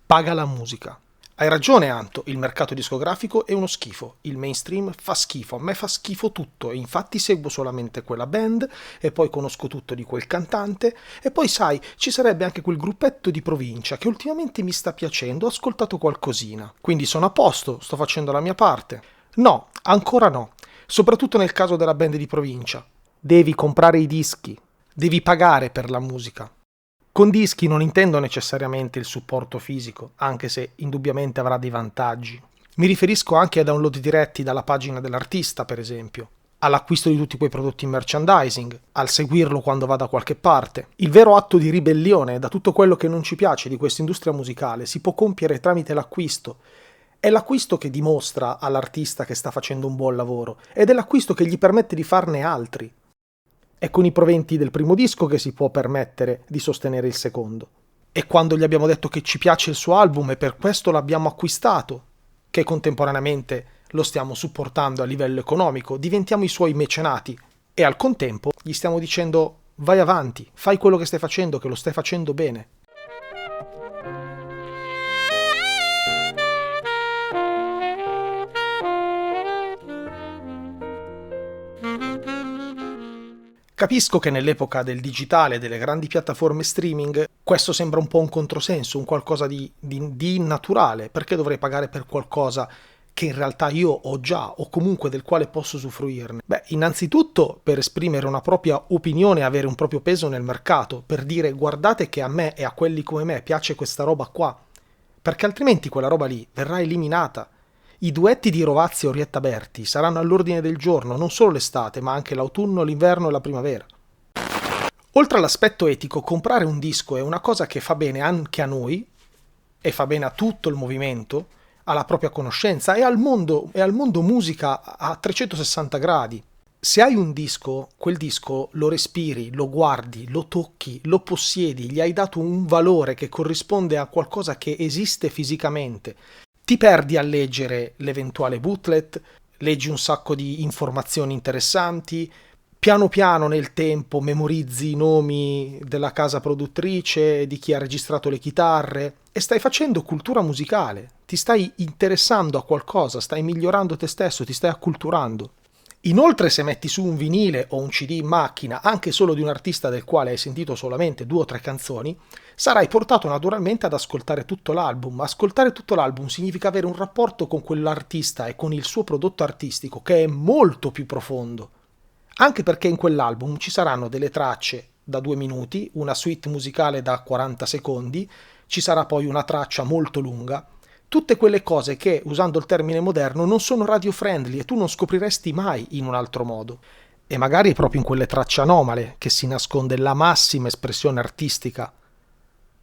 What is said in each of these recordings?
paga la musica. Hai ragione, Anto, il mercato discografico è uno schifo, il mainstream fa schifo, a me fa schifo tutto e infatti seguo solamente quella band e poi conosco tutto di quel cantante e poi sai, ci sarebbe anche quel gruppetto di provincia che ultimamente mi sta piacendo, ho ascoltato qualcosina, quindi sono a posto, sto facendo la mia parte. No, ancora no, soprattutto nel caso della band di provincia. Devi comprare i dischi, devi pagare per la musica. Con dischi non intendo necessariamente il supporto fisico, anche se indubbiamente avrà dei vantaggi. Mi riferisco anche ai download diretti dalla pagina dell'artista, per esempio, all'acquisto di tutti quei prodotti in merchandising, al seguirlo quando va da qualche parte. Il vero atto di ribellione da tutto quello che non ci piace di questa industria musicale si può compiere tramite l'acquisto. È l'acquisto che dimostra all'artista che sta facendo un buon lavoro ed è l'acquisto che gli permette di farne altri. È con i proventi del primo disco che si può permettere di sostenere il secondo. È quando gli abbiamo detto che ci piace il suo album e per questo l'abbiamo acquistato, che contemporaneamente lo stiamo supportando a livello economico, diventiamo i suoi mecenati e al contempo gli stiamo dicendo vai avanti, fai quello che stai facendo, che lo stai facendo bene. Capisco che nell'epoca del digitale e delle grandi piattaforme streaming questo sembra un po' un controsenso, un qualcosa di innaturale, perché dovrei pagare per qualcosa che in realtà io ho già o comunque del quale posso usufruirne? Beh, innanzitutto per esprimere una propria opinione e avere un proprio peso nel mercato, per dire guardate che a me e a quelli come me piace questa roba qua, perché altrimenti quella roba lì verrà eliminata. I duetti di Rovazzi e Orietta Berti saranno all'ordine del giorno non solo l'estate, ma anche l'autunno, l'inverno e la primavera. Oltre all'aspetto etico, comprare un disco è una cosa che fa bene anche a noi, e fa bene a tutto il movimento, alla propria conoscenza e al mondo musica a 360 gradi. Se hai un disco, quel disco lo respiri, lo guardi, lo tocchi, lo possiedi, gli hai dato un valore che corrisponde a qualcosa che esiste fisicamente. Ti perdi a leggere l'eventuale booklet, leggi un sacco di informazioni interessanti, piano piano nel tempo memorizzi i nomi della casa produttrice, di chi ha registrato le chitarre e stai facendo cultura musicale, ti stai interessando a qualcosa, stai migliorando te stesso, ti stai acculturando. Inoltre se metti su un vinile o un CD in macchina, anche solo di un artista del quale hai sentito solamente 2 o 3 canzoni, sarai portato naturalmente ad ascoltare tutto l'album. Ascoltare tutto l'album significa avere un rapporto con quell'artista e con il suo prodotto artistico che è molto più profondo. Anche perché in quell'album ci saranno delle tracce da 2 minuti, una suite musicale da 40 secondi, ci sarà poi una traccia molto lunga, tutte quelle cose che, usando il termine moderno, non sono radio friendly e tu non scopriresti mai in un altro modo. E magari è proprio in quelle tracce anomale che si nasconde la massima espressione artistica,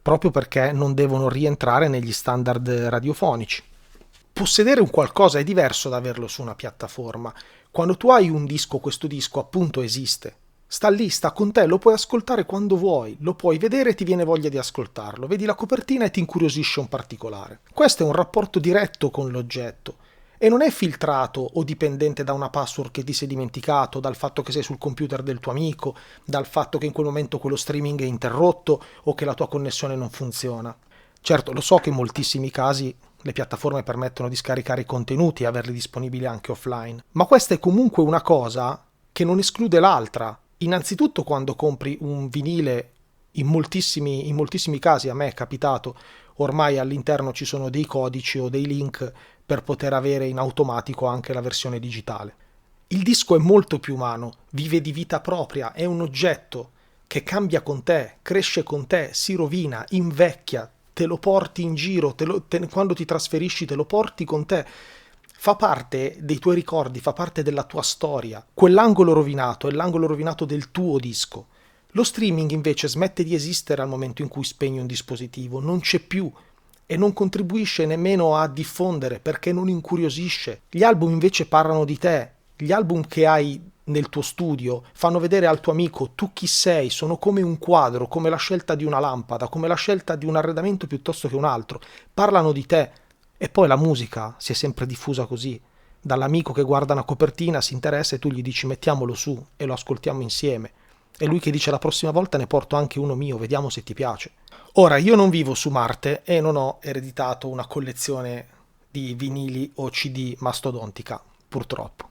proprio perché non devono rientrare negli standard radiofonici. Possedere un qualcosa è diverso da averlo su una piattaforma. Quando tu hai un disco, questo disco appunto esiste. Sta lì, sta con te, lo puoi ascoltare quando vuoi, lo puoi vedere e ti viene voglia di ascoltarlo, vedi la copertina e ti incuriosisce un particolare. Questo è un rapporto diretto con l'oggetto e non è filtrato o dipendente da una password che ti sei dimenticato, dal fatto che sei sul computer del tuo amico, dal fatto che in quel momento quello streaming è interrotto o che la tua connessione non funziona. Certo, lo so che in moltissimi casi le piattaforme permettono di scaricare i contenuti e averli disponibili anche offline, ma questa è comunque una cosa che non esclude l'altra. Innanzitutto quando compri un vinile, in moltissimi casi a me è capitato, ormai all'interno ci sono dei codici o dei link per poter avere in automatico anche la versione digitale. Il disco è molto più umano, vive di vita propria, è un oggetto che cambia con te, cresce con te, si rovina, invecchia, te lo porti in giro, quando ti trasferisci te lo porti con te. Fa parte dei tuoi ricordi, fa parte della tua storia. Quell'angolo rovinato è l'angolo rovinato del tuo disco. Lo streaming invece smette di esistere al momento in cui spegni un dispositivo, non c'è più e non contribuisce nemmeno a diffondere perché non incuriosisce. Gli album invece parlano di te, gli album che hai nel tuo studio fanno vedere al tuo amico tu chi sei, sono come un quadro, come la scelta di una lampada, come la scelta di un arredamento piuttosto che un altro, parlano di te. E poi la musica si è sempre diffusa così, dall'amico che guarda una copertina, si interessa e tu gli dici mettiamolo su e lo ascoltiamo insieme. E lui che dice la prossima volta ne porto anche uno mio, vediamo se ti piace. Ora, io non vivo su Marte e non ho ereditato una collezione di vinili o CD mastodontica, purtroppo.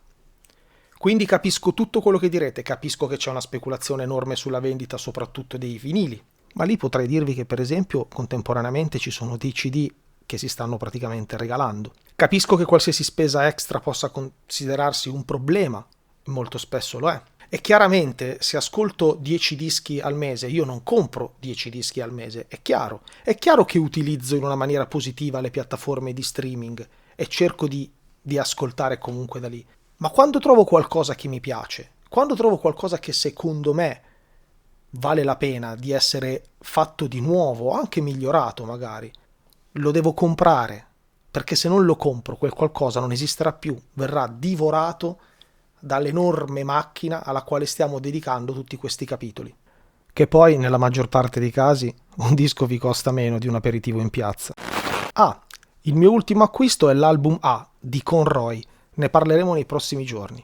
Quindi capisco tutto quello che direte, capisco che c'è una speculazione enorme sulla vendita soprattutto dei vinili, ma lì potrei dirvi che per esempio contemporaneamente ci sono dei CD che si stanno praticamente regalando. Capisco che qualsiasi spesa extra possa considerarsi un problema, molto spesso lo è. E chiaramente se ascolto 10 dischi al mese, io non compro 10 dischi al mese, è chiaro. È chiaro che utilizzo in una maniera positiva le piattaforme di streaming e cerco di ascoltare comunque da lì. Ma quando trovo qualcosa che mi piace, quando trovo qualcosa che secondo me vale la pena di essere fatto di nuovo, anche migliorato magari, lo devo comprare, perché se non lo compro quel qualcosa non esisterà più, verrà divorato dall'enorme macchina alla quale stiamo dedicando tutti questi capitoli. Che poi, nella maggior parte dei casi, un disco vi costa meno di un aperitivo in piazza. Ah, il mio ultimo acquisto è l'album A di Conroy, ne parleremo nei prossimi giorni.